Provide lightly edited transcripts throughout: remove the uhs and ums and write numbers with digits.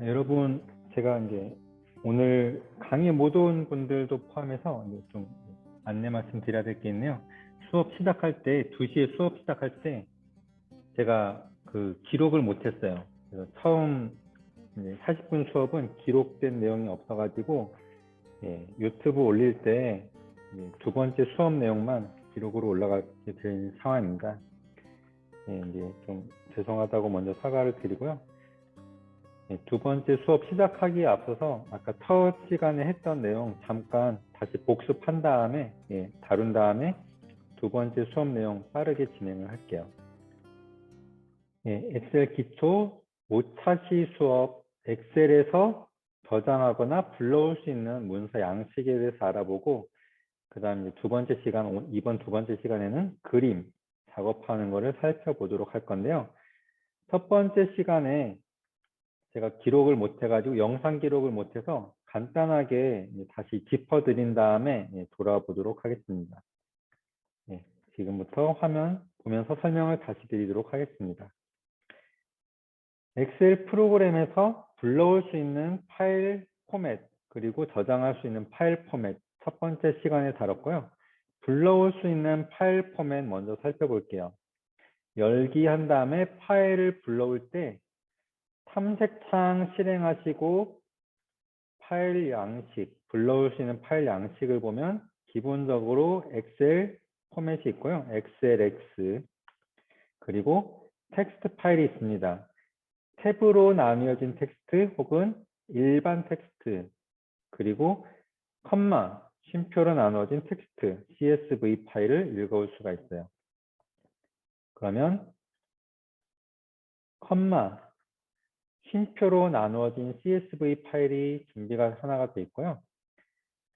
여러분, 제가 이제 오늘 강의 못 온 분들도 포함해서 이제 좀 안내 말씀 드려야 될 게 있네요. 수업 시작할 때, 2시에 수업 시작할 때 제가 그 기록을 못 했어요. 그래서 처음 이제 40분 수업은 기록된 내용이 없어가지고 유튜브 올릴 때 두 번째 수업 내용만 기록으로 올라가게 된 상황입니다. 이제 좀 죄송하다고 먼저 사과를 드리고요. 두 번째 수업 시작하기에 앞서서 아까 첫 시간에 했던 내용 잠깐 다시 복습한 다음에 다룬 다음에 두 번째 수업 내용 빠르게 진행을 할게요. 엑셀 기초 5차시 수업, 엑셀에서 저장하거나 불러올 수 있는 문서 양식에 대해서 알아보고, 그 다음 두 번째 시간, 이번 두 번째 시간에는 그림 작업하는 것을 살펴보도록 할 건데요. 첫 번째 시간에 제가 기록을 못 해가지고 영상 기록을 못해서 간단하게 다시 짚어드린 다음에 돌아보도록 하겠습니다. 지금부터 화면 보면서 설명을 다시 드리도록 하겠습니다. 엑셀 프로그램에서 불러올 수 있는 파일 포맷, 그리고 저장할 수 있는 파일 포맷, 첫 번째 시간에 다뤘고요. 불러올 수 있는 파일 포맷 먼저 살펴볼게요. 열기 한 다음에 파일을 불러올 때 탐색창 실행하시고 파일 양식, 불러올 수 있는 파일 양식을 보면 기본적으로 엑셀 포맷이 있고요. 엑셀X, 그리고 텍스트 파일이 있습니다. 탭으로 나뉘어진 텍스트 혹은 일반 텍스트, 그리고 컴마, 쉼표로 나눠진 텍스트, CSV 파일을 읽어올 수가 있어요. 그러면 컴마, 쉼표로 나누어진 CSV 파일이 준비가 하나가 되어 있고요.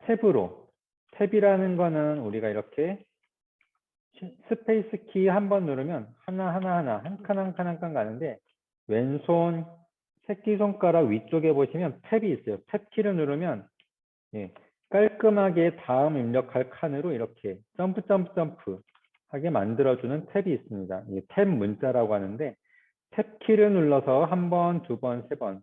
탭으로, 탭이라는 거는 우리가 이렇게 스페이스 키 한 번 누르면 하나하나 한 칸 한 칸 한 칸 가는데, 왼손 새끼손가락 위쪽에 보시면 탭이 있어요. 탭 키를 누르면 깔끔하게 다음 입력할 칸으로 이렇게 점프 하게 만들어주는 탭이 있습니다. 탭 문자라고 하는데, 탭 키를 눌러서 한 번, 두 번, 세 번,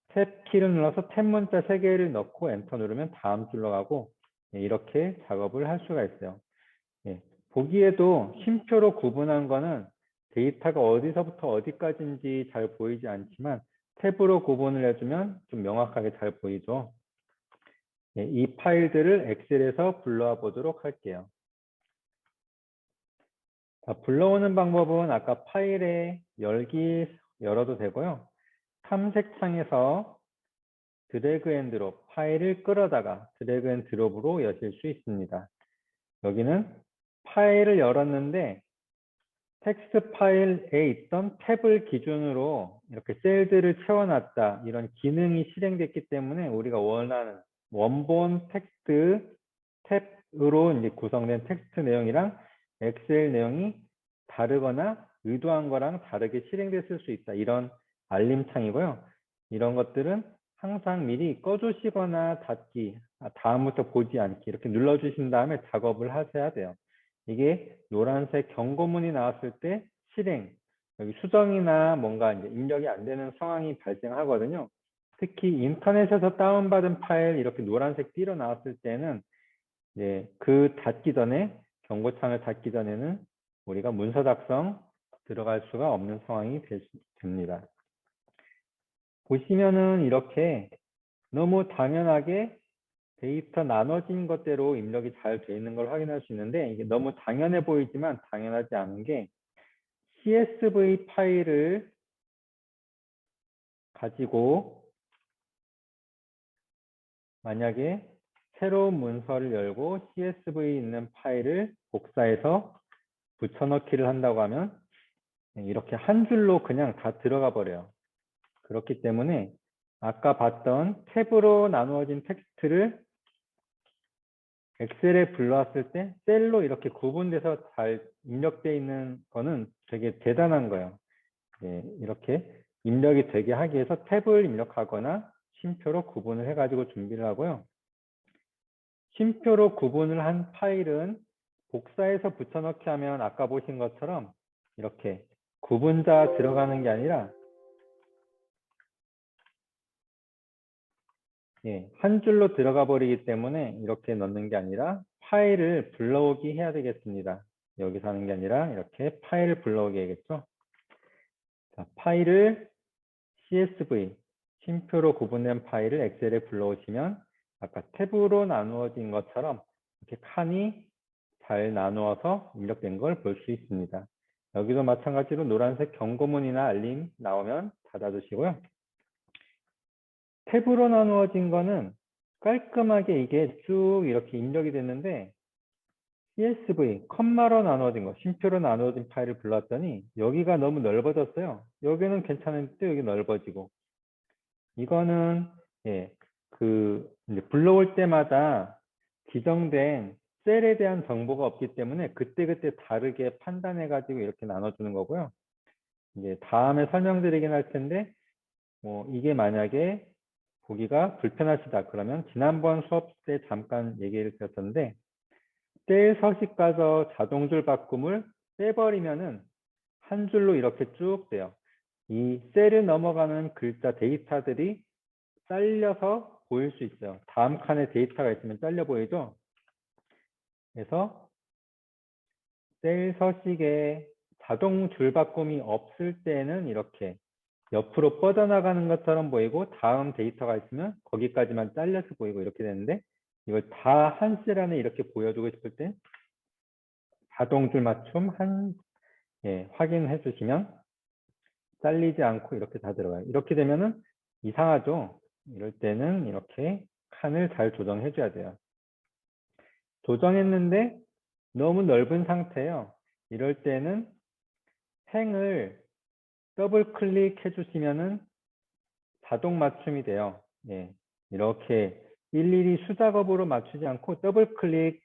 탭 키를 눌러서 탭 문자 3개를 넣고 엔터 누르면 다음 줄로 가고, 이렇게 작업을 할 수가 있어요. 보기에도 쉼표로 구분한 거는 데이터가 어디서부터 어디까지인지 잘 보이지 않지만 탭으로 구분을 해주면 좀 명확하게 잘 보이죠. 이 파일들을 엑셀에서 불러와 보도록 할게요. 자, 불러오는 방법은 아까 파일에 열기 열어도 되고요. 탐색창에서 드래그 앤 드롭, 파일을 끌어다가 드래그 앤 드롭으로 여실 수 있습니다. 여기는 파일을 열었는데 텍스트 파일에 있던 탭을 기준으로 이렇게 셀들을 채워놨다, 이런 기능이 실행됐기 때문에 우리가 원하는 원본 텍스트 탭으로 이제 구성된 텍스트 내용이랑 엑셀 내용이 다르거나 의도한 거랑 다르게 실행됐을 수 있다, 이런 알림창이고요. 이런 것들은 항상 미리 꺼주시거나 닫기, 다음부터 보지 않기 이렇게 눌러주신 다음에 작업을 하셔야 돼요. 이게 노란색 경고문이 나왔을 때 실행, 여기 수정이나 뭔가 이제 입력이 안 되는 상황이 발생하거든요. 특히 인터넷에서 다운받은 파일 이렇게 노란색 띠로 나왔을 때는 그 닫기 전에, 경고창을 닫기 전에는 우리가 문서 작성 들어갈 수가 없는 상황이 됩니다. 보시면은 이렇게 너무 당연하게 데이터 나눠진 것대로 입력이 잘 돼 있는 걸 확인할 수 있는데, 이게 너무 당연해 보이지만 당연하지 않은 게, CSV 파일을 가지고 만약에 새로운 문서를 열고 CSV 있는 파일을 복사해서 붙여넣기를 한다고 하면 이렇게 한 줄로 그냥 다 들어가 버려요. 그렇기 때문에 아까 봤던 탭으로 나누어진 텍스트를 엑셀에 불러왔을 때 셀로 이렇게 구분돼서 잘 입력되어 있는 거는 되게 대단한 거예요. 이렇게 입력이 되게 하기 위해서 탭을 입력하거나 쉼표로 구분을 해가지고 준비를 하고요. 쉼표로 구분을 한 파일은 복사해서 붙여넣기 하면 아까 보신 것처럼 이렇게 구분자 들어가는 게 아니라 예, 한 줄로 들어가 버리기 때문에 이렇게 넣는 게 아니라 파일을 불러오기 해야 되겠습니다. 여기서 하는 게 아니라 이렇게 파일을 불러오게 해야겠죠. 자, 파일을 CSV, 쉼표로 구분된 파일을 엑셀에 불러오시면 아까 탭으로 나누어진 것처럼 이렇게 칸이 잘 나누어서 입력된 걸 볼 수 있습니다. 여기도 마찬가지로 노란색 경고문이나 알림 나오면 닫아두시고요. 탭으로 나누어진 거는 깔끔하게 이게 쭉 이렇게 입력이 됐는데 CSV, 컴마로 나누어진 거, 쉼표로 나누어진 파일을 불렀더니 여기가 너무 넓어졌어요. 여기는 괜찮은데 여기 넓어지고 이거는 예, 이제 불러올 때마다 지정된 셀에 대한 정보가 없기 때문에 그때그때 다르게 판단해가지고 이렇게 나눠주는 거고요. 이제 다음에 설명드리긴 할 텐데 뭐 이게 만약에 보기가 불편하시다 그러면 지난번 수업 때 잠깐 얘기를 드렸었는데 셀 서식과서 자동줄 바꿈을 빼버리면은 한 줄로 이렇게 쭉 돼요. 이 셀을 넘어가는 글자 데이터들이 잘려서 보일 수 있어요. 다음 칸에 데이터가 있으면 잘려 보이죠? 그래서 셀 서식에 자동 줄바꿈이 없을 때는 이렇게 옆으로 뻗어나가는 것처럼 보이고 다음 데이터가 있으면 거기까지만 잘려서 보이고 이렇게 되는데 이걸 다 한 셀 안에 이렇게 보여주고 싶을 때 자동 줄 맞춤 확인해 주시면 잘리지 않고 이렇게 다 들어가요. 이렇게 되면은 이상하죠? 이럴 때는 이렇게 칸을 잘 조정해 줘야 돼요. 조정했는데 너무 넓은 상태예요. 이럴 때는 행을 더블 클릭해 주시면은 자동 맞춤이 돼요. 예, 이렇게 일일이 수작업으로 맞추지 않고 더블 클릭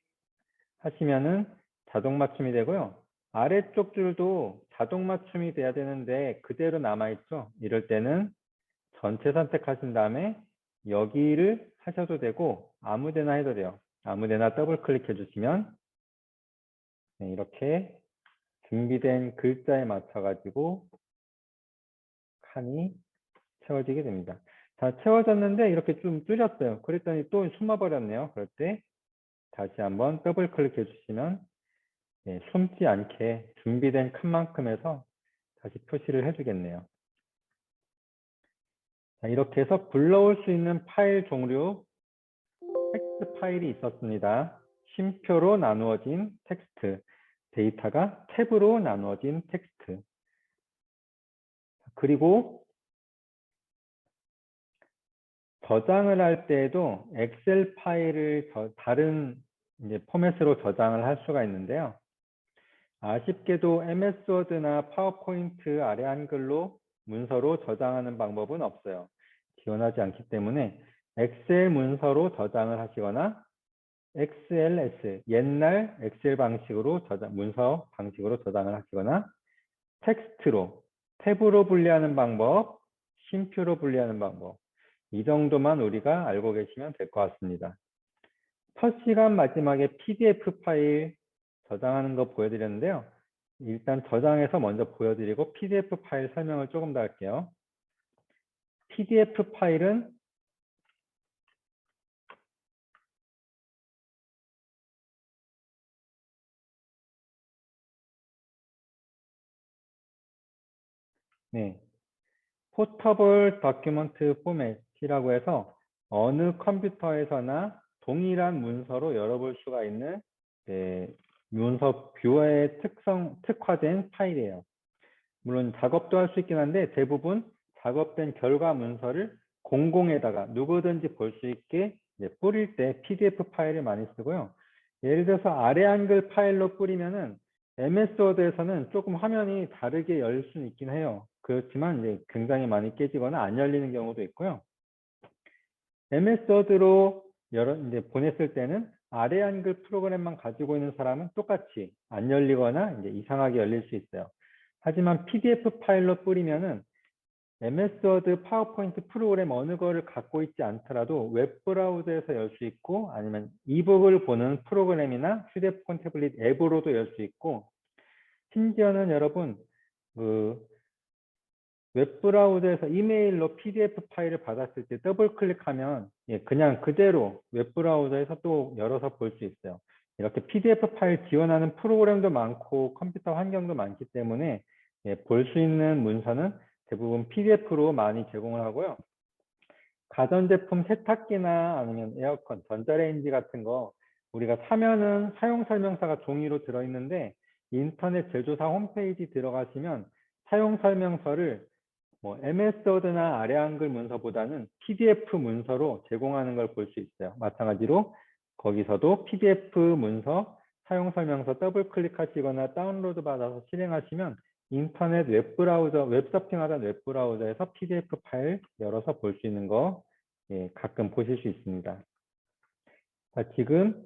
하시면은 자동 맞춤이 되고요. 아래쪽 줄도 자동 맞춤이 돼야 되는데 그대로 남아있죠. 이럴 때는 전체 선택하신 다음에 여기를 하셔도 되고 아무 데나 해도 돼요. 아무 데나 더블 클릭해 주시면 이렇게 준비된 글자에 맞춰 가지고 칸이 채워지게 됩니다. 자, 채워졌는데 이렇게 좀 줄였어요. 그랬더니 또 숨어버렸네요. 그럴 때 다시 한번 더블 클릭해 주시면 숨지 않게 준비된 칸만큼 해서 다시 표시를 해주겠네요. 자, 이렇게 해서 불러올 수 있는 파일 종류 텍스트 파일이 있었습니다. 쉼표로 나누어진 텍스트, 데이터가 탭으로 나누어진 텍스트. 그리고 저장을 할 때에도 엑셀 파일을 다른 이제 포맷으로 저장을 할 수가 있는데요. 아쉽게도 MS 워드나 파워포인트 아래 한글로 문서로 저장하는 방법은 없어요. 지원하지 않기 때문에 엑셀 문서로 저장을 하시거나 XLS, 옛날 엑셀 방식으로 문서 방식으로 저장을 하시거나 텍스트로, 탭으로 분리하는 방법, 쉼표로 분리하는 방법 이 정도만 우리가 알고 계시면 될 것 같습니다. 첫 시간 마지막에 PDF 파일 저장하는 거 보여드렸는데요. 일단 저장해서 먼저 보여드리고 PDF 파일 설명을 조금 더 할게요. PDF 파일은 포터블 더큐먼트 포맷이라고 해서 어느 컴퓨터에서나 동일한 문서로 열어볼 수가 있는 문서 뷰어에 특화된 파일이에요. 물론 작업도 할 수 있긴 한데 대부분 작업된 결과 문서를 공공에다가 누구든지 볼 수 있게 뿌릴 때 PDF 파일을 많이 쓰고요. 예를 들어서 아래 한글 파일로 뿌리면은 MS 워드에서는 조금 화면이 다르게 열 수는 있긴 해요. 그렇지만 이제 굉장히 많이 깨지거나 안 열리는 경우도 있고요. MS 워드로 이제 보냈을 때는 아래 한글 프로그램만 가지고 있는 사람은 똑같이 안 열리거나 이제 이상하게 열릴 수 있어요. 하지만 PDF 파일로 뿌리면은 MS 워드, 파워포인트 프로그램 어느 거를 갖고 있지 않더라도 웹브라우저에서 열 수 있고 아니면 이북을 보는 프로그램이나 휴대폰 태블릿 앱으로도 열 수 있고 심지어는 여러분 웹브라우저에서 이메일로 PDF 파일을 받았을 때 더블 클릭하면 그냥 그대로 웹브라우저에서 또 열어서 볼 수 있어요. 이렇게 PDF 파일 지원하는 프로그램도 많고 컴퓨터 환경도 많기 때문에 볼 수 있는 문서는 대부분 PDF로 많이 제공을 하고요. 가전제품 세탁기나 아니면 에어컨, 전자레인지 같은 거 우리가 사면은 사용설명서가 종이로 들어있는데 인터넷 제조사 홈페이지 들어가시면 사용설명서를 뭐 MS 워드나 아래 한글 문서보다는 PDF 문서로 제공하는 걸 볼 수 있어요. 마찬가지로 거기서도 PDF 문서 사용설명서 더블 클릭하시거나 다운로드 받아서 실행하시면 인터넷 웹브라우저, 웹서핑하던 웹브라우저에서 PDF 파일 열어서 볼 수 있는 거 가끔 보실 수 있습니다. 자, 지금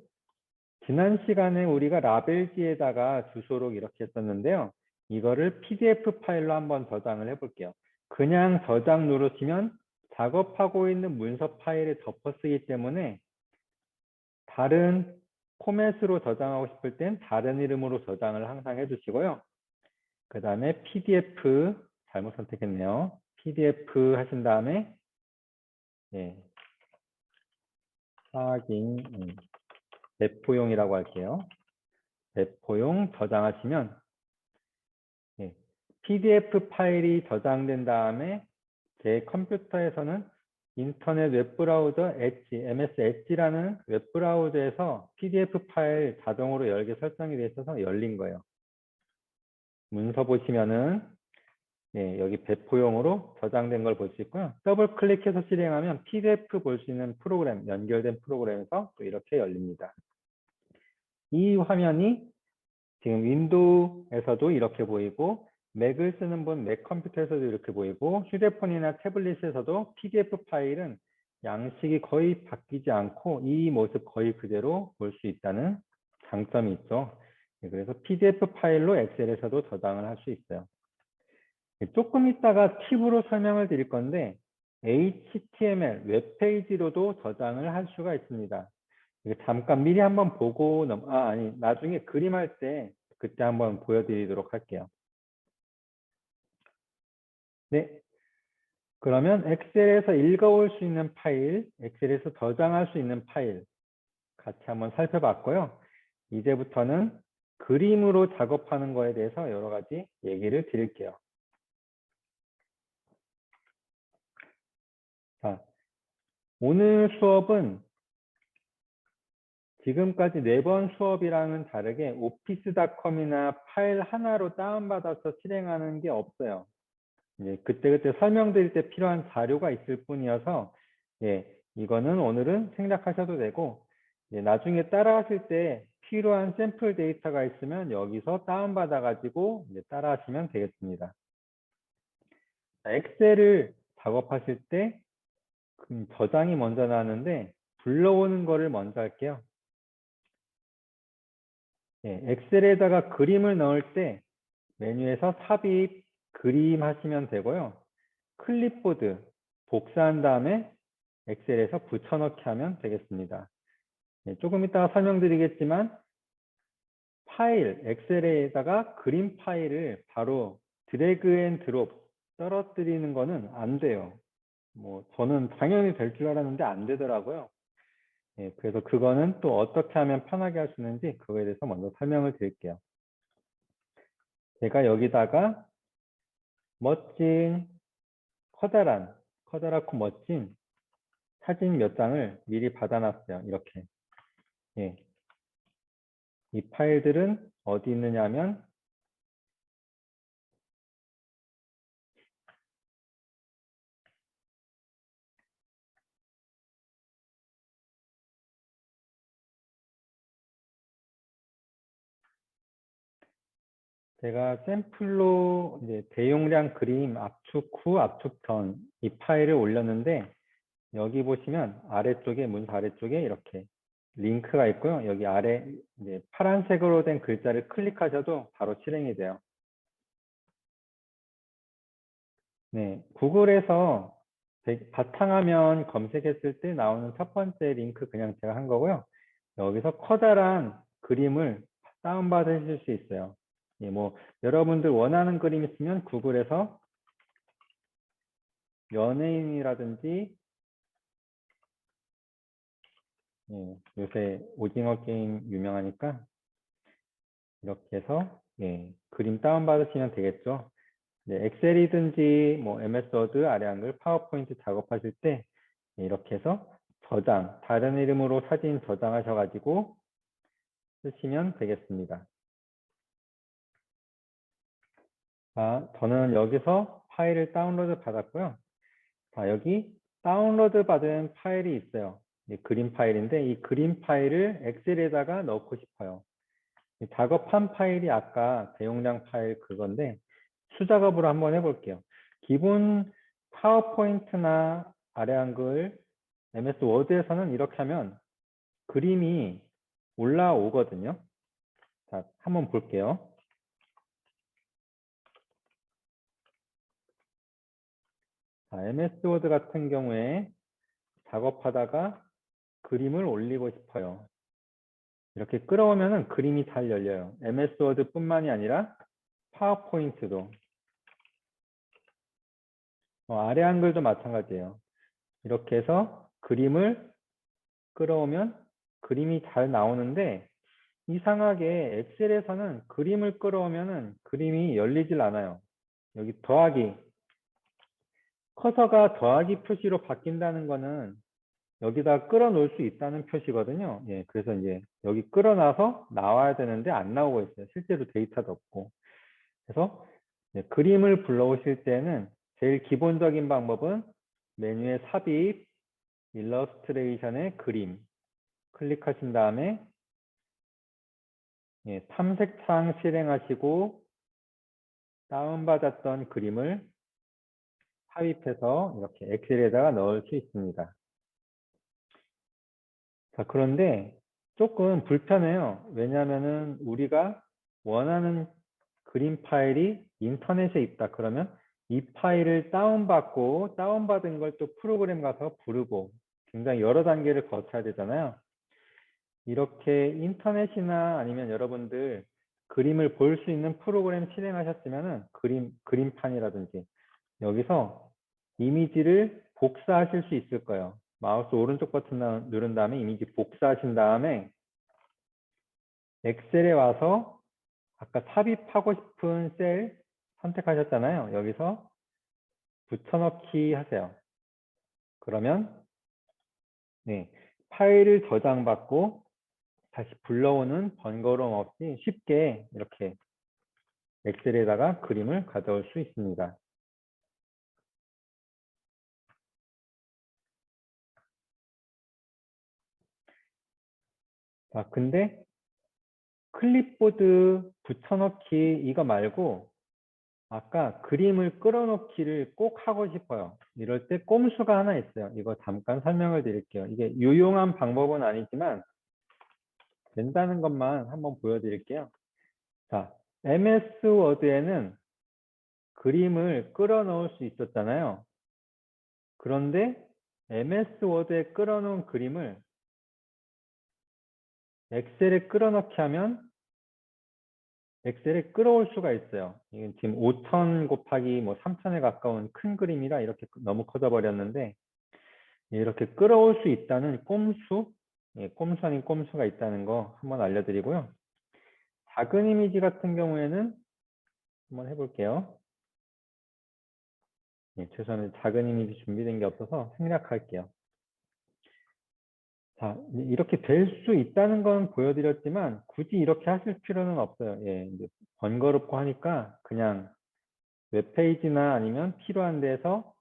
지난 시간에 우리가 라벨지에다가 주소록 이렇게 했었는데요. 이거를 PDF 파일로 한번 저장을 해볼게요. 그냥 저장 누르시면 작업하고 있는 문서 파일에 덮어쓰기 때문에 다른 포맷으로 저장하고 싶을 땐 다른 이름으로 저장을 항상 해주시고요. 그 다음에 PDF, 잘못 선택했네요. PDF 하신 다음에 확인, 배포용이라고 할게요. 배포용 저장하시면 PDF 파일이 저장된 다음에 제 컴퓨터에서는 인터넷 웹브라우저 엣지, MS 엣지라는 웹브라우저에서 PDF 파일 자동으로 열게 설정이 되어 있어서 열린 거예요. 문서 보시면은 여기 배포용으로 저장된 걸 볼 수 있고요. 더블 클릭해서 실행하면 PDF 볼 수 있는 프로그램, 연결된 프로그램에서 또 이렇게 열립니다. 이 화면이 지금 윈도우에서도 이렇게 보이고 맥을 쓰는 분 맥 컴퓨터에서도 이렇게 보이고 휴대폰이나 태블릿에서도 PDF 파일은 양식이 거의 바뀌지 않고 이 모습 거의 그대로 볼 수 있다는 장점이 있죠. 그래서 PDF 파일로 엑셀에서도 저장을 할 수 있어요. 조금 있다가 팁으로 설명을 드릴 건데 HTML 웹페이지로도 저장을 할 수가 있습니다. 잠깐 미리 한번 보고 아니 나중에 그림할 때 그때 한번 보여드리도록 할게요. 네, 그러면 엑셀에서 읽어올 수 있는 파일, 엑셀에서 저장할 수 있는 파일 같이 한번 살펴봤고요. 이제부터는 그림으로 작업하는 거에 대해서 여러 가지 얘기를 드릴게요. 자, 오늘 수업은 지금까지 4번 수업이랑은 다르게 오피스닷컴이나 파일 하나로 다운받아서 실행하는 게 없어요. 그때그때 설명드릴 때 필요한 자료가 있을 뿐이어서 이거는 오늘은 생략하셔도 되고 나중에 따라하실 때 필요한 샘플 데이터가 있으면 여기서 다운받아 가지고 따라하시면 되겠습니다. 엑셀을 작업하실 때 저장이 먼저 나왔는데 불러오는 거를 먼저 할게요. 엑셀에다가 그림을 넣을 때 메뉴에서 삽입, 그림 하시면 되고요. 클립보드 복사한 다음에 엑셀에서 붙여넣기 하면 되겠습니다. 조금 이따가 설명드리겠지만 파일, 엑셀에다가 그림 파일을 바로 드래그 앤 드롭 떨어뜨리는 거는 안 돼요. 저는 당연히 될 줄 알았는데 안 되더라고요. 그래서 그거는 또 어떻게 하면 편하게 할 수 있는지 그거에 대해서 먼저 설명을 드릴게요. 제가 여기다가 멋진 커다랗고 멋진 사진 몇 장을 미리 받아놨어요. 이렇게. 이 파일들은 어디 있느냐 하면 제가 샘플로 이제 대용량 그림 압축 후, 압축 전 이 파일을 올렸는데 여기 보시면 아래쪽에 문서 아래쪽에 이렇게 링크가 있고요. 여기 아래 이제 파란색으로 된 글자를 클릭하셔도 바로 실행이 돼요. 구글에서 바탕화면 검색했을 때 나오는 첫 번째 링크 그냥 제가 한 거고요. 여기서 커다란 그림을 다운받으실 수 있어요. 여러분들 원하는 그림 있으면 구글에서 연예인이라든지 요새 오징어 게임 유명하니까 이렇게 해서 그림 다운받으시면 되겠죠. 엑셀이든지 뭐 MS 워드, 아래 한글, 파워포인트 작업하실 때 이렇게 해서 저장, 다른 이름으로 사진 저장하셔가지고 쓰시면 되겠습니다. 저는 여기서 파일을 다운로드 받았고요. 여기 다운로드 받은 파일이 있어요. 그림 파일인데 이 그림 파일을 엑셀에다가 넣고 싶어요. 작업한 파일이 아까 대용량 파일 그건데 수작업으로 한번 해볼게요. 기본 파워포인트나 아래 한글, MS 워드에서는 이렇게 하면 그림이 올라오거든요. 자, 한번 볼게요. MS 워드 같은 경우에 작업하다가 그림을 올리고 싶어요. 이렇게 끌어오면은 그림이 잘 열려요. MS 워드뿐만이 아니라 파워포인트도. 아래 한글도 마찬가지예요. 이렇게 해서 그림을 끌어오면 그림이 잘 나오는데 이상하게 엑셀에서는 그림을 끌어오면은 그림이 열리질 않아요. 여기 더하기, 커서가 더하기 표시로 바뀐다는 거는 여기다 끌어놓을 수 있다는 표시거든요. 그래서 이제 여기 끌어놔서 나와야 되는데 안 나오고 있어요. 실제로 데이터도 없고. 그래서 그림을 불러오실 때는 제일 기본적인 방법은 메뉴에 삽입, 일러스트레이션의 그림 클릭하신 다음에 탐색창 실행하시고 다운받았던 그림을 삽입해서 이렇게 엑셀에다가 넣을 수 있습니다. 자, 그런데 조금 불편해요. 왜냐하면은 우리가 원하는 그림 파일이 인터넷에 있다. 그러면 이 파일을 다운받고 다운받은 걸 또 프로그램 가서 부르고 굉장히 여러 단계를 거쳐야 되잖아요. 이렇게 인터넷이나 아니면 여러분들 그림을 볼 수 있는 프로그램 실행하셨으면은 그림판이라든지 여기서 이미지를 복사하실 수 있을 거예요. 마우스 오른쪽 버튼 누른 다음에 이미지 복사하신 다음에 엑셀에 와서 아까 삽입하고 싶은 셀 선택하셨잖아요. 여기서 붙여넣기 하세요. 그러면 파일을 저장받고 다시 불러오는 번거로움 없이 쉽게 이렇게 엑셀에다가 그림을 가져올 수 있습니다. 자, 근데 클립보드 붙여넣기 이거 말고 아까 그림을 끌어넣기를 꼭 하고 싶어요. 이럴 때 꼼수가 하나 있어요. 이거 잠깐 설명을 드릴게요. 이게 유용한 방법은 아니지만 된다는 것만 한번 보여드릴게요. 자, MS 워드에는 그림을 끌어넣을 수 있었잖아요. 그런데 MS 워드에 끌어놓은 그림을 엑셀에 끌어넣기 하면 엑셀에 끌어올 수가 있어요. 이건 지금 5000 곱하기 뭐 3000에 가까운 큰 그림이라 이렇게 너무 커져 버렸는데 이렇게 끌어올 수 있다는 꼼수, 꼼수 아닌 꼼수가 있다는 거 한번 알려드리고요. 작은 이미지 같은 경우에는 한번 해볼게요. 죄송합니다. 작은 이미지 준비된 게 없어서 생략할게요. 자, 이렇게 될 수 있다는 건 보여드렸지만 굳이 이렇게 하실 필요는 없어요. 이제 번거롭고 하니까 그냥 웹페이지나 아니면 필요한 데서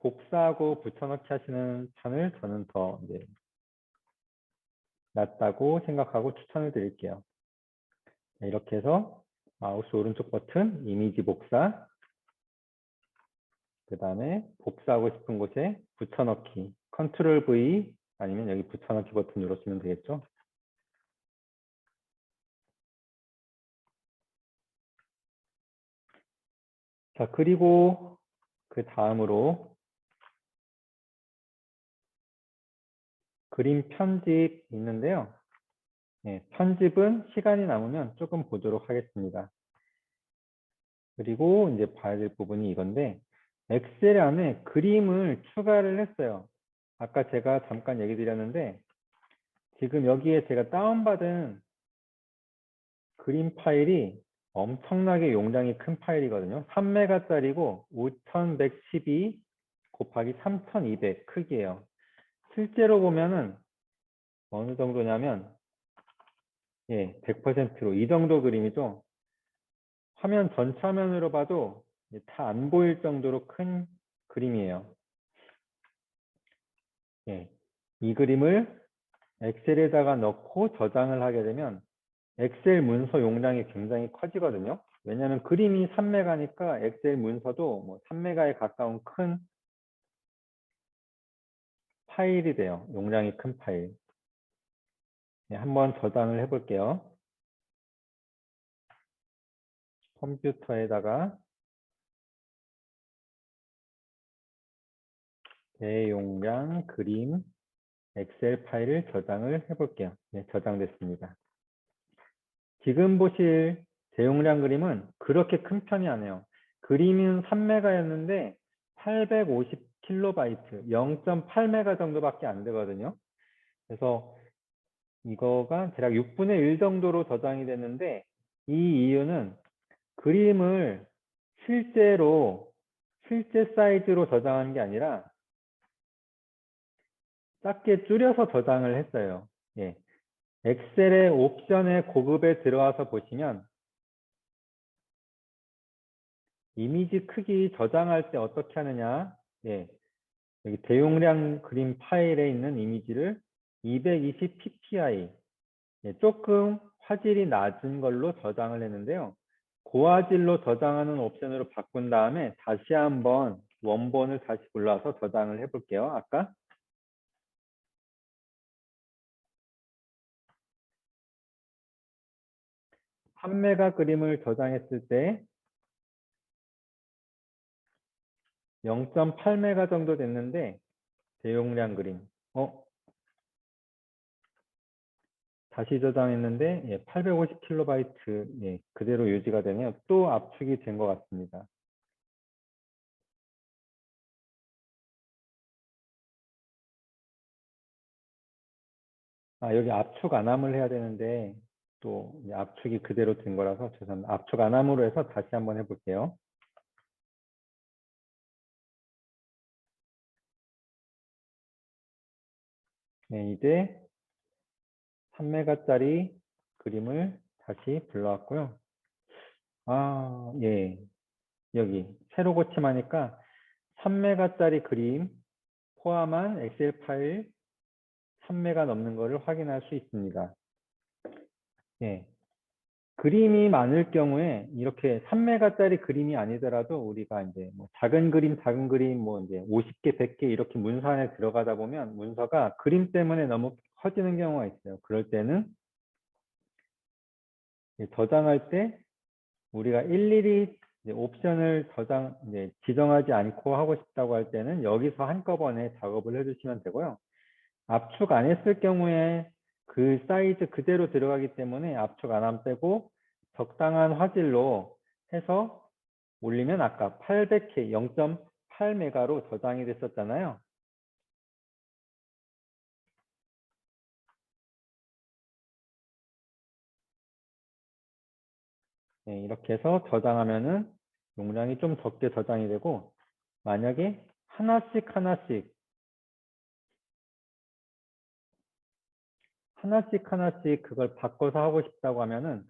복사하고 붙여넣기 하시는 편을 저는 더 이제 낫다고 생각하고 추천을 드릴게요. 이렇게 해서 마우스 오른쪽 버튼 이미지 복사, 그 다음에 복사하고 싶은 곳에 붙여넣기, 컨트롤 V 아니면 여기 붙여넣기 버튼 누르시면 되겠죠. 자, 그리고 그 다음으로 그림 편집 있는데요. 편집은 시간이 남으면 조금 보도록 하겠습니다. 그리고 이제 봐야 될 부분이 이건데 엑셀 안에 그림을 추가를 했어요. 아까 제가 잠깐 얘기 드렸는데 지금 여기에 제가 다운받은 그림 파일이 엄청나게 용량이 큰 파일이거든요. 3메가짜리고 5112 곱하기 3200 크기예요. 실제로 보면은 어느 정도냐면 100%로 이 정도 그림이죠. 화면 전체 화면으로 봐도 다 안 보일 정도로 큰 그림이에요. 이 그림을 엑셀에다가 넣고 저장을 하게 되면 엑셀 문서 용량이 굉장히 커지거든요. 왜냐하면 그림이 3메가니까 엑셀 문서도 뭐 3메가에 가까운 큰 파일이 돼요. 용량이 큰 파일. 한번 저장을 해볼게요. 컴퓨터에다가 대용량 그림 엑셀 파일을 저장을 해볼게요. 저장됐습니다. 지금 보실 대용량 그림은 그렇게 큰 편이 아니에요. 그림은 3메가였는데 850KB, 0.8메가 정도밖에 안 되거든요. 그래서 이거가 대략 6분의 1 정도로 저장이 됐는데 이 이유는 그림을 실제 사이즈로 저장한 게 아니라 작게 줄여서 저장을 했어요. 엑셀의 옵션의 고급에 들어와서 보시면 이미지 크기 저장할 때 어떻게 하느냐. 여기 대용량 그림 파일에 있는 이미지를 220ppi 조금 화질이 낮은 걸로 저장을 했는데요. 고화질로 저장하는 옵션으로 바꾼 다음에 다시 한번 원본을 다시 불러서 저장을 해볼게요. 아까 3메가 그림을 저장했을 때 0.8메가 정도 됐는데 대용량 그림 다시 저장했는데 850KB 그대로 유지가 되네요. 또 압축이 된 것 같습니다. 여기 압축 안함을 해야 되는데 또 압축이 그대로 된 거라서 죄송합니다. 압축 안함으로 해서 다시 한번 해볼게요. 이제 3메가짜리 그림을 다시 불러왔고요. 여기 새로 고침하니까 3메가짜리 그림 포함한 엑셀 파일 3메가 넘는 것을 확인할 수 있습니다. 그림이 많을 경우에 이렇게 3메가짜리 그림이 아니더라도 우리가 이제 뭐 작은 그림 뭐 이제 50개, 100개 이렇게 문서 안에 들어가다 보면 문서가 그림 때문에 너무 커지는 경우가 있어요. 그럴 때는 저장할 때 우리가 일일이 옵션을 지정하지 않고 하고 싶다고 할 때는 여기서 한꺼번에 작업을 해주시면 되고요. 압축 안 했을 경우에 그 사이즈 그대로 들어가기 때문에 압축 안 하면 빼고 적당한 화질로 해서 올리면 아까 800K 0.8메가로 저장이 됐었잖아요. 이렇게 해서 저장하면은 용량이 좀 적게 저장이 되고 만약에 하나씩 그걸 바꿔서 하고 싶다고 하면은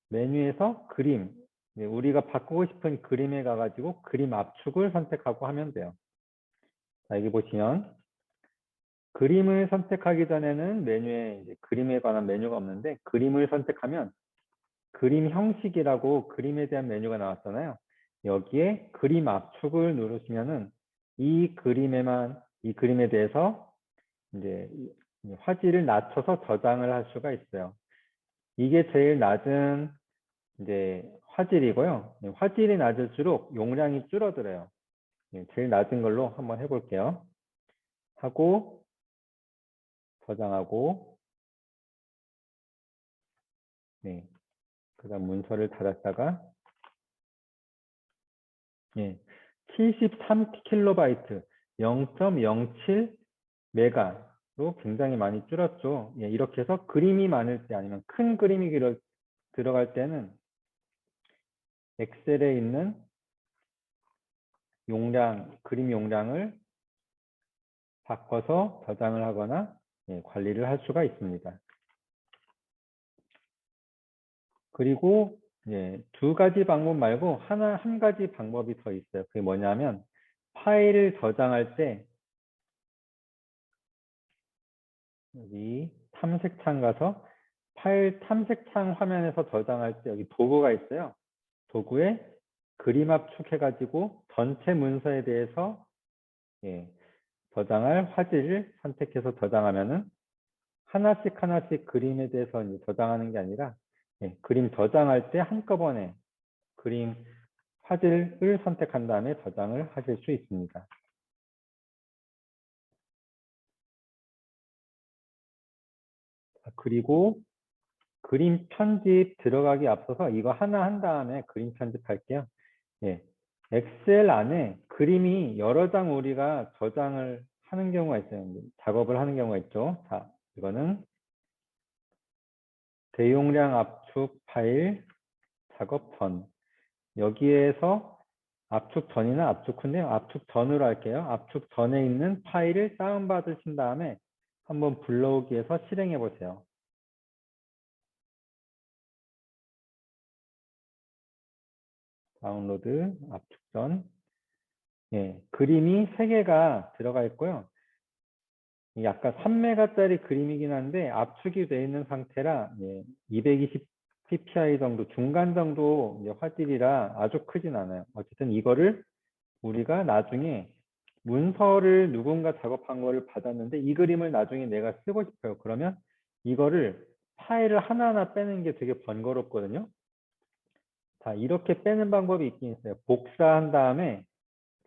메뉴에서 그림, 우리가 바꾸고 싶은 그림에 가가지고 그림 압축을 선택하고 하면 돼요. 자, 여기 보시면 그림을 선택하기 전에는 메뉴에 이제 그림에 관한 메뉴가 없는데 그림을 선택하면 그림 형식이라고 그림에 대한 메뉴가 나왔잖아요. 여기에 그림 압축을 누르시면은 이 그림에 대해서 이제 화질을 낮춰서 저장을 할 수가 있어요. 이게 제일 낮은 이제 화질이고요. 화질이 낮을수록 용량이 줄어들어요. 제일 낮은 걸로 한번 해볼게요. 하고 저장하고 그다음 문서를 닫았다가 73KB, 0.07 메가로 굉장히 많이 줄었죠. 예, 이렇게 해서 그림이 많을 때 아니면 큰 그림이 들어갈 때는 엑셀에 있는 용량, 그림 용량을 바꿔서 저장을 하거나 예, 관리를 할 수가 있습니다. 그리고 예, 두 가지 방법 말고 한 가지 방법이 더 있어요. 그게 뭐냐면 파일을 저장할 때 여기 탐색창 가서 파일 탐색창 화면에서 저장할 때 여기 도구가 있어요. 도구에 그림 압축해가지고 전체 문서에 대해서 예, 저장할 화질을 선택해서 저장하면은 하나씩 하나씩 그림에 대해서 이제 저장하는 게 아니라 예, 그림 저장할 때 한꺼번에 그림 화질을 선택한 다음에 저장을 하실 수 있습니다. 그리고 그림 편집 들어가기 앞서서 이거 하나 한 다음에 그림 편집할게요. 예. 엑셀 안에 그림이 여러 장 우리가 저장을 하는 경우가 있어요. 작업을 하는 경우가 있죠. 자, 이거는 대용량 압축 파일 작업 전. 여기에서 압축 전이나 압축 후인데요. 압축 전으로 할게요. 압축 전에 있는 파일을 다운받으신 다음에 한번 불러오기에서 실행해 보세요. 다운로드 압축 전. 예, 그림이 3개가 들어가 있고요. 이게 아까 3메가짜리 그림이긴 한데 압축이 되어 있는 상태라 220 ppi 정도 중간 정도 화질이라 아주 크진 않아요. 어쨌든 이거를 우리가 나중에 문서를 누군가 작업한 거를 받았는데 이 그림을 나중에 내가 쓰고 싶어요. 그러면 이거를 파일을 하나하나 빼는 게 되게 번거롭거든요. 자, 이렇게 빼는 방법이 있긴 있어요. 복사한 다음에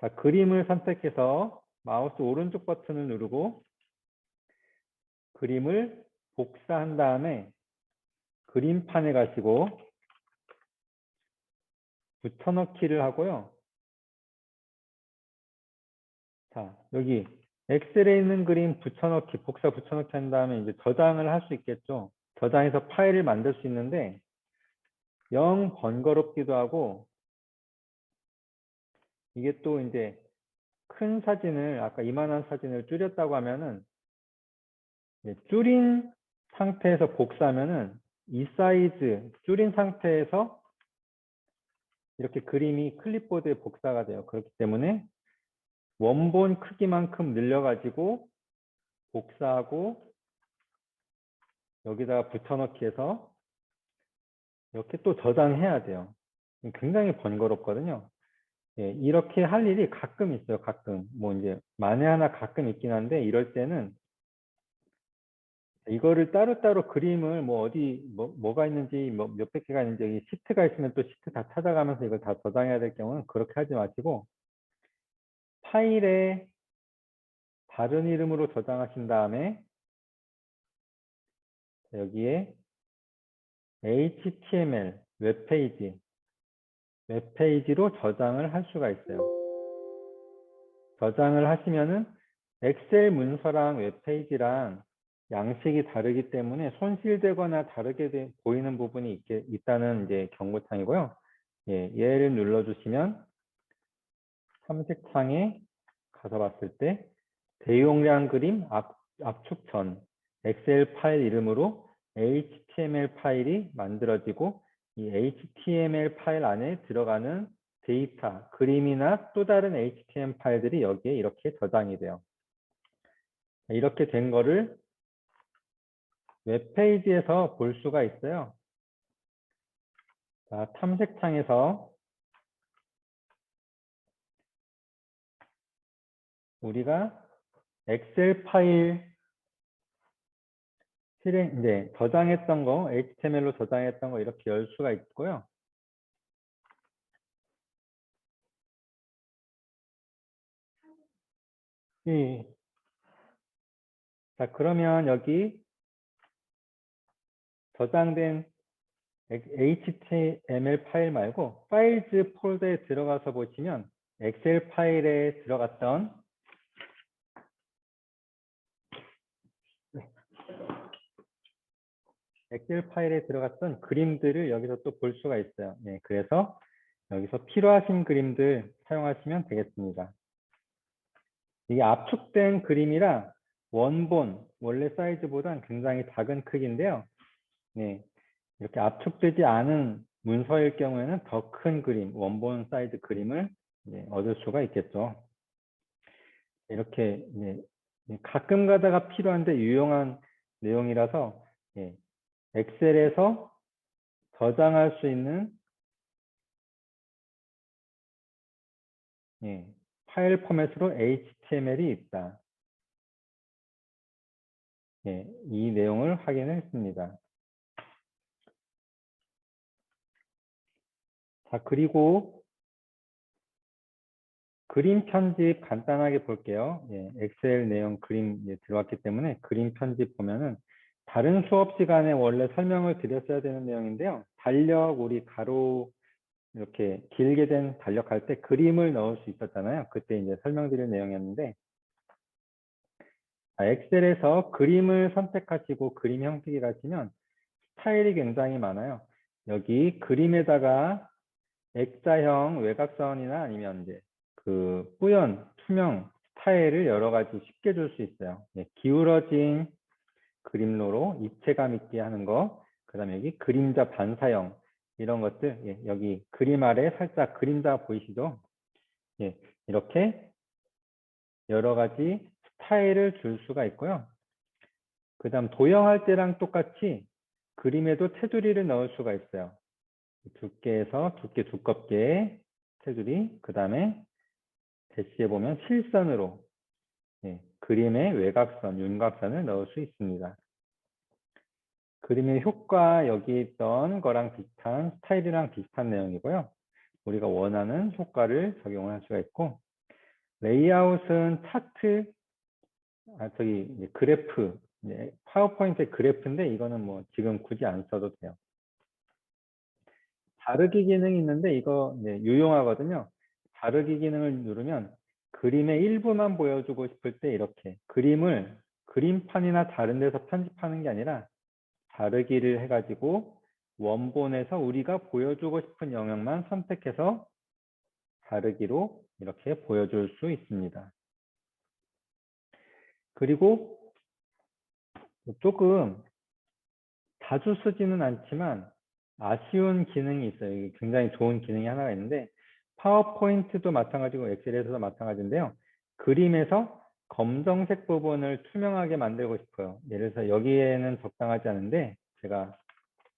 자, 그림을 선택해서 마우스 오른쪽 버튼을 누르고 그림을 복사한 다음에 그림판에 가시고 붙여넣기를 하고요. 자, 여기 엑셀에 있는 그림 붙여넣기, 복사 붙여넣기 한 다음에 이제 저장을 할 수 있겠죠. 저장해서 파일을 만들 수 있는데 영 번거롭기도 하고 이게 또 이제 큰 사진을 아까 이만한 사진을 줄였다고 하면은 줄인 상태에서 복사하면은 이 사이즈 줄인 상태에서 이렇게 그림이 클립보드에 복사가 돼요. 그렇기 때문에 원본 크기만큼 늘려가지고 복사하고 여기다가 붙여넣기 해서 이렇게 또 저장해야 돼요. 굉장히 번거롭거든요. 예, 이렇게 할 일이 가끔 있어요. 가끔. 뭐 이제 만에 하나 가끔 있긴 한데 이럴 때는 이거를 따로따로 그림을 뭐 어디 뭐가 있는지 뭐 몇백 개가 있는지 여기 시트가 있으면 또 시트 다 찾아가면서 이걸 다 저장해야 될 경우는 그렇게 하지 마시고 파일에 다른 이름으로 저장하신 다음에 여기에 HTML 웹페이지로 저장을 할 수가 있어요. 저장을 하시면은 엑셀 문서랑 웹페이지랑 양식이 다르기 때문에 손실되거나 다르게 보이는 부분이 있다는 이제 경고창이고요. 예, 얘를 눌러주시면 탐색창에 가서 봤을 때 대용량 그림 압축 전 엑셀 파일 이름으로 HTML 파일이 만들어지고 이 HTML 파일 안에 들어가는 데이터, 그림이나 또 다른 HTML 파일들이 여기에 이렇게 저장이 돼요. 이렇게 된 거를 웹페이지에서 볼 수가 있어요. 자, 탐색창에서 우리가 엑셀 파일 실행 이제 저장했던 거 HTML로 저장했던 거 이렇게 열 수가 있고요. 자, 그러면 여기 저장된 HTML 파일 말고 파일즈 폴더에 들어가서 보시면 엑셀 파일에 들어갔던 그림들을 여기서 또 볼 수가 있어요. 네, 그래서 여기서 필요하신 그림들 사용하시면 되겠습니다. 이게 압축된 그림이라 원본, 원래 사이즈보단 굉장히 작은 크기인데요. 네, 이렇게 압축되지 않은 문서일 경우에는 더 큰 그림, 원본 사이즈 그림을 얻을 수가 있겠죠. 이렇게 가끔 가다가 필요한데 유용한 내용이라서 엑셀에서 저장할 수 있는 파일 포맷으로 HTML이 있다. 이 내용을 확인했습니다. 자, 그리고 그림 편집 간단하게 볼게요. 엑셀 내용 그림 들어왔기 때문에 그림 편집 보면은 다른 수업 시간에 원래 설명을 드렸어야 되는 내용인데요. 달력 우리 가로 이렇게 길게 된 달력할 때 그림을 넣을 수 있었잖아요. 그때 이제 설명드릴 내용이었는데 엑셀에서 그림을 선택하시고 그림 형식이 가시면 스타일이 굉장히 많아요. 여기 그림에다가 액자형 외곽선이나 아니면 이제 그 뿌연, 투명 스타일을 여러 가지 쉽게 줄 수 있어요. 기울어진 그림로로 입체감 있게 하는 거, 그 다음에 여기 그림자 반사형 이런 것들, 여기 그림 아래 살짝 그림자 보이시죠? 이렇게 여러 가지 스타일을 줄 수가 있고요. 그 다음 도형할 때랑 똑같이 그림에도 테두리를 넣을 수가 있어요. 두께에서 두께 두껍게 테두리, 그 다음에 대시에 보면 실선으로 그림의 외곽선, 윤곽선을 넣을 수 있습니다. 그림의 효과 여기 있던 거랑 비슷한 스타일이랑 비슷한 내용이고요. 우리가 원하는 효과를 적용을 할 수가 있고 레이아웃은 차트, 그래프, 파워포인트의 그래프인데 이거는 뭐 지금 굳이 안 써도 돼요. 자르기 기능이 있는데 이거 유용하거든요. 자르기 기능을 누르면 그림의 일부만 보여주고 싶을 때 이렇게 그림을 그림판이나 다른 데서 편집하는 게 아니라 자르기를 해가지고 원본에서 우리가 보여주고 싶은 영역만 선택해서 자르기로 이렇게 보여줄 수 있습니다. 그리고 조금 자주 쓰지는 않지만 아쉬운 기능이 있어요. 이게 굉장히 좋은 기능이 하나가 있는데 파워포인트도 마찬가지고 엑셀에서도 마찬가지인데요. 그림에서 검정색 부분을 투명하게 만들고 싶어요. 예를 들어서 여기에는 적당하지 않은데 제가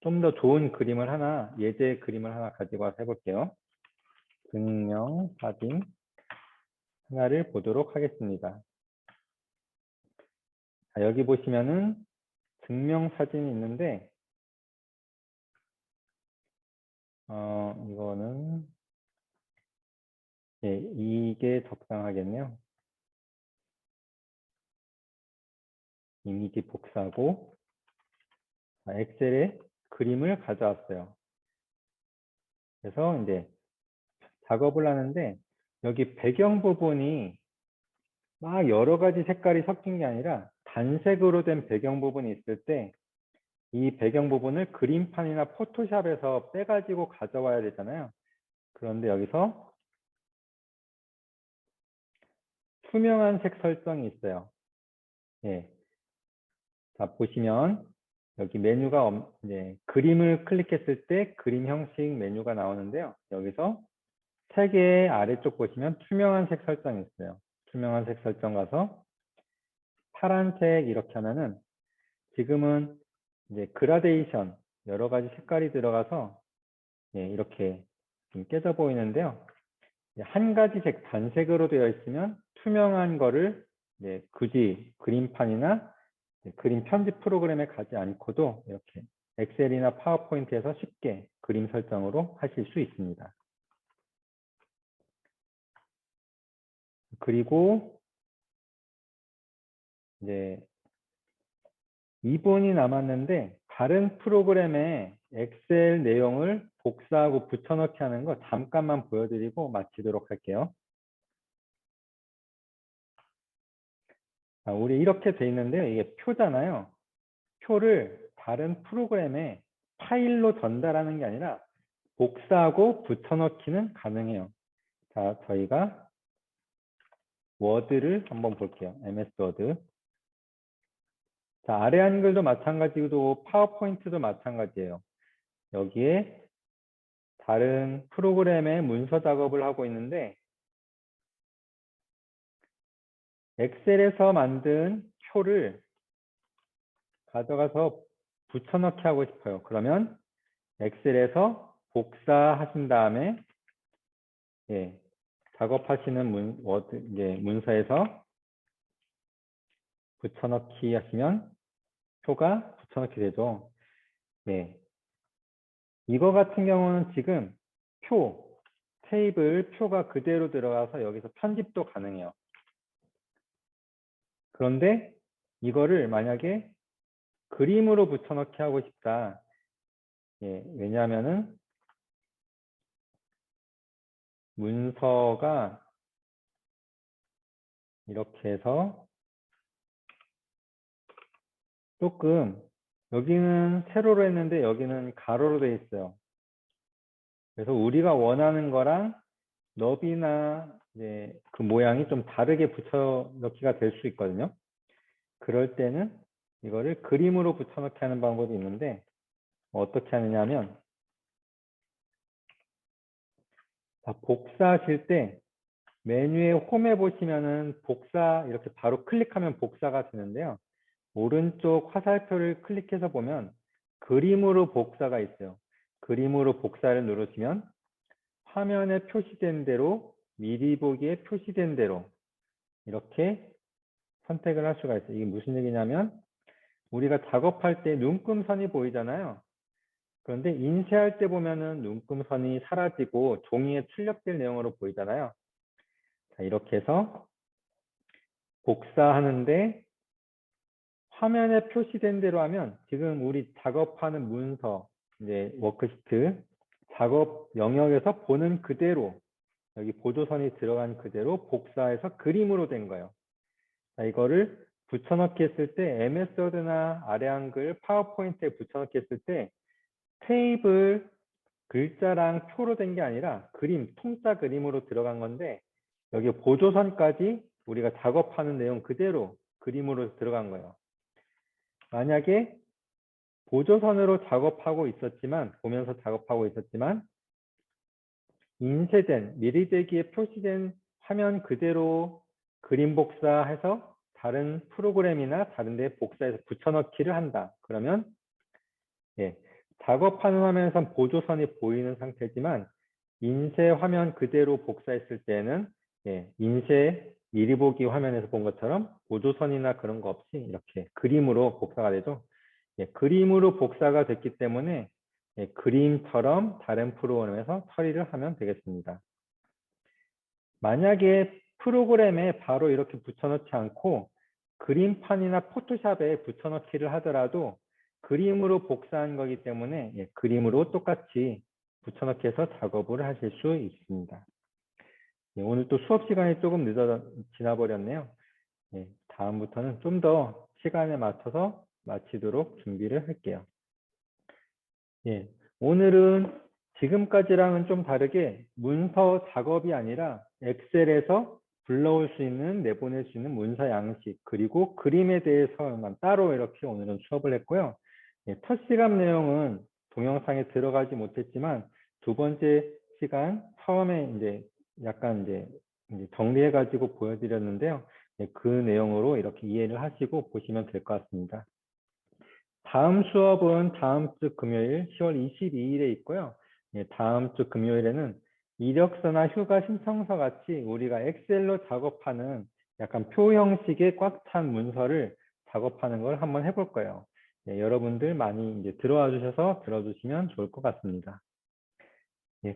좀 더 좋은 그림을 하나, 예제 그림을 하나 가지고 와서 해볼게요. 증명사진 하나를 보도록 하겠습니다. 자, 여기 보시면은 증명사진이 있는데 이거는 이게 적당하겠네요. 이미지 복사하고 엑셀에 그림을 가져왔어요. 그래서 이제 작업을 하는데 여기 배경 부분이 막 여러 가지 색깔이 섞인 게 아니라 단색으로 된 배경 부분이 있을 때 이 배경 부분을 그림판이나 포토샵에서 빼가지고 가져와야 되잖아요. 그런데 여기서 투명한 색 설정이 있어요. 자, 보시면 여기 메뉴가 그림을 클릭했을 때 그림 형식 메뉴가 나오는데요. 여기서 세 개의 아래쪽 보시면 투명한 색 설정이 있어요. 투명한 색 설정 가서 파란색 이렇게 하면은 지금은 그라데이션 여러 가지 색깔이 들어가서 이렇게 좀 깨져 보이는데요. 한 가지 색 단색으로 되어 있으면 투명한 거를 굳이 그림판이나 그림 편집 프로그램에 가지 않고도 이렇게 엑셀이나 파워포인트에서 쉽게 그림 설정으로 하실 수 있습니다. 그리고 2분이 남았는데 다른 프로그램에 엑셀 내용을 복사하고 붙여넣기 하는 거 잠깐만 보여드리고 마치도록 할게요. 우리 이렇게 돼 있는데요. 이게 표잖아요. 표를 다른 프로그램에 파일로 전달하는 게 아니라 복사하고 붙여넣기는 가능해요. 자, 저희가 워드를 한번 볼게요. MS 워드. 자, 아래 한글도 마찬가지고 파워포인트도 마찬가지예요. 여기에 다른 프로그램의 문서 작업을 하고 있는데 엑셀에서 만든 표를 가져가서 붙여넣기 하고 싶어요. 그러면 엑셀에서 복사하신 다음에 작업하시는 문서에서 붙여넣기 하시면 표가 붙여넣기 되죠. 네. 이거 같은 경우는 지금 테이블 표가 그대로 들어가서 여기서 편집도 가능해요. 그런데 이거를 만약에 그림으로 붙여넣기 하고 싶다. 왜냐하면은 문서가 이렇게 해서 조금 여기는 세로로 했는데 여기는 가로로 되어 있어요. 그래서 우리가 원하는 거랑 너비나 그 모양이 좀 다르게 붙여넣기가 될 수 있거든요. 그럴 때는 이거를 그림으로 붙여넣기 하는 방법이 있는데 어떻게 하느냐 하면 복사하실 때 메뉴의 홈에 보시면은 복사 이렇게 바로 클릭하면 복사가 되는데요. 오른쪽 화살표를 클릭해서 보면 그림으로 복사가 있어요. 그림으로 복사를 누르시면 화면에 표시된 대로 미리 보기에 표시된 대로 이렇게 선택을 할 수가 있어요. 이게 무슨 얘기냐면 우리가 작업할 때 눈금선이 보이잖아요. 그런데 인쇄할 때 보면은 눈금선이 사라지고 종이에 출력될 내용으로 보이잖아요. 자, 이렇게 해서 복사하는데 화면에 표시된 대로 하면 지금 우리 작업하는 문서, 워크시트 작업 영역에서 보는 그대로 여기 보조선이 들어간 그대로 복사해서 그림으로 된 거예요. 자, 이거를 붙여넣기 했을 때 MS 워드나 아래 한글 파워포인트에 붙여넣기 했을 때 테이블 글자랑 표로 된 게 아니라 그림, 통짜 그림으로 들어간 건데 여기 보조선까지 우리가 작업하는 내용 그대로 그림으로 들어간 거예요. 만약에 보조선으로 작업하고 있었지만 보면서 작업하고 있었지만 인쇄된 미리 대기에 표시된 화면 그대로 그림 복사해서 다른 프로그램이나 다른 데 복사해서 붙여넣기를 한다. 그러면 작업하는 화면에선 보조선이 보이는 상태지만 인쇄 화면 그대로 복사했을 때는 인쇄 미리 보기 화면에서 본 것처럼 보조선이나 그런 거 없이 이렇게 그림으로 복사가 되죠. 그림으로 복사가 됐기 때문에 그림처럼 다른 프로그램에서 처리를 하면 되겠습니다. 만약에 프로그램에 바로 이렇게 붙여넣지 않고 그림판이나 포토샵에 붙여넣기를 하더라도 그림으로 복사한 거기 때문에 그림으로 똑같이 붙여넣기 해서 작업을 하실 수 있습니다. 오늘 또 수업 시간이 조금 지나버렸네요. 다음부터는 좀 더 시간에 맞춰서 마치도록 준비를 할게요. 오늘은 지금까지랑은 좀 다르게 문서 작업이 아니라 엑셀에서 불러올 수 있는, 내보낼 수 있는 문서 양식, 그리고 그림에 대해서만 따로 이렇게 오늘은 수업을 했고요. 첫 시간 내용은 동영상에 들어가지 못했지만 두 번째 시간 처음에 약간 정리해가지고 보여드렸는데요. 그 내용으로 이렇게 이해를 하시고 보시면 될 것 같습니다. 다음 수업은 다음 주 금요일 10월 22일에 있고요. 다음 주 금요일에는 이력서나 휴가 신청서 같이 우리가 엑셀로 작업하는 약간 표 형식의 꽉 찬 문서를 작업하는 걸 한번 해볼 거예요. 여러분들 많이 들어와 주셔서 들어주시면 좋을 것 같습니다.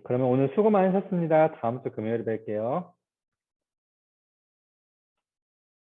그러면 오늘 수고 많으셨습니다. 다음 주 금요일에 뵐게요.